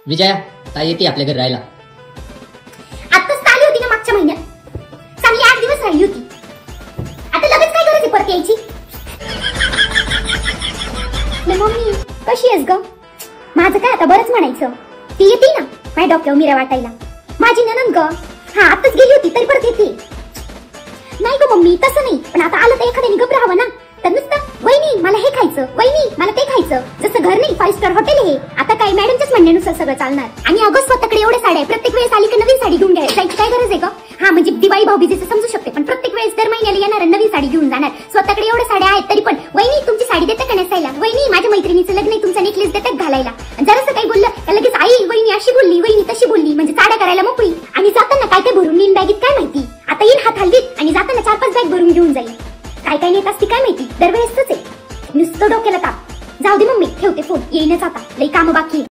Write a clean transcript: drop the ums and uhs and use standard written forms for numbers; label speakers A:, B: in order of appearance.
A: विजया ताई येते आपल्या घरी राहायला.
B: आत्ताच आली होती ना मागच्या महिन्यात. चांगली 8 दिवस राहिली होती. आता लगेच काय गरज आहे परत यायची? मम्मी कशी आहेस ग? माझं काय आता बरंच म्हणायचं. ती येते ना माझ्या डोक्यावर मिऱ्या वाटायला. माझी नणंद ग. हा आताच गेली होती तरी परत येते. नाही ग मम्मी तसं नाही, पण आता आलं तर एखाद्याने गप राहावं ना. तर नुसतं वहिनी मला हे खायचं, वहिनी मला ते खायचं. जसं घर नाही 5 स्टार हॉटेल हे. आता काय मॅडमच्याच म्हणण्यानुसार सगळं चालणार. आणि अगं स्वतःकडे एवढे साड्या आहे, प्रत्येक वेळेस आली की नवीन साडी घेऊन जायची काय गरज आहे ग? हा म्हणजे दिवाळी भाऊबीजेचं समजू शकते, पण प्रत्येक वेळेस दर महिन्याला येणार नवीन साडी घेऊन जाणार. स्वतःकडे एवढ्या साड्या आहेत तरी पण वहिनी तुमची साडी देता का नेसायला? वहिनी माझ्या मैत्रिणीचं लग्न आहे, तुमचा नेकलेस देतात घालायला. जरासं काही बोललं तर लगेच आई वहिनी अशी बोलली, वहिनी तशी बोलली, म्हणजे साड्या करायला मोकळी. आणि जाताना काय काय भरून नेईन बॅगीत काय माहिती. आता येईन हात हलवीत आणि जाताना 4-5 बॅग भरून घेऊन जाईल. काय काय नेत असती काय माहिती. दरवेळेसच आहे नुसतं डोक्याला ताप. जाऊ दे मम्मी ठेवते फोन, येईनच आता लई काम बाकी.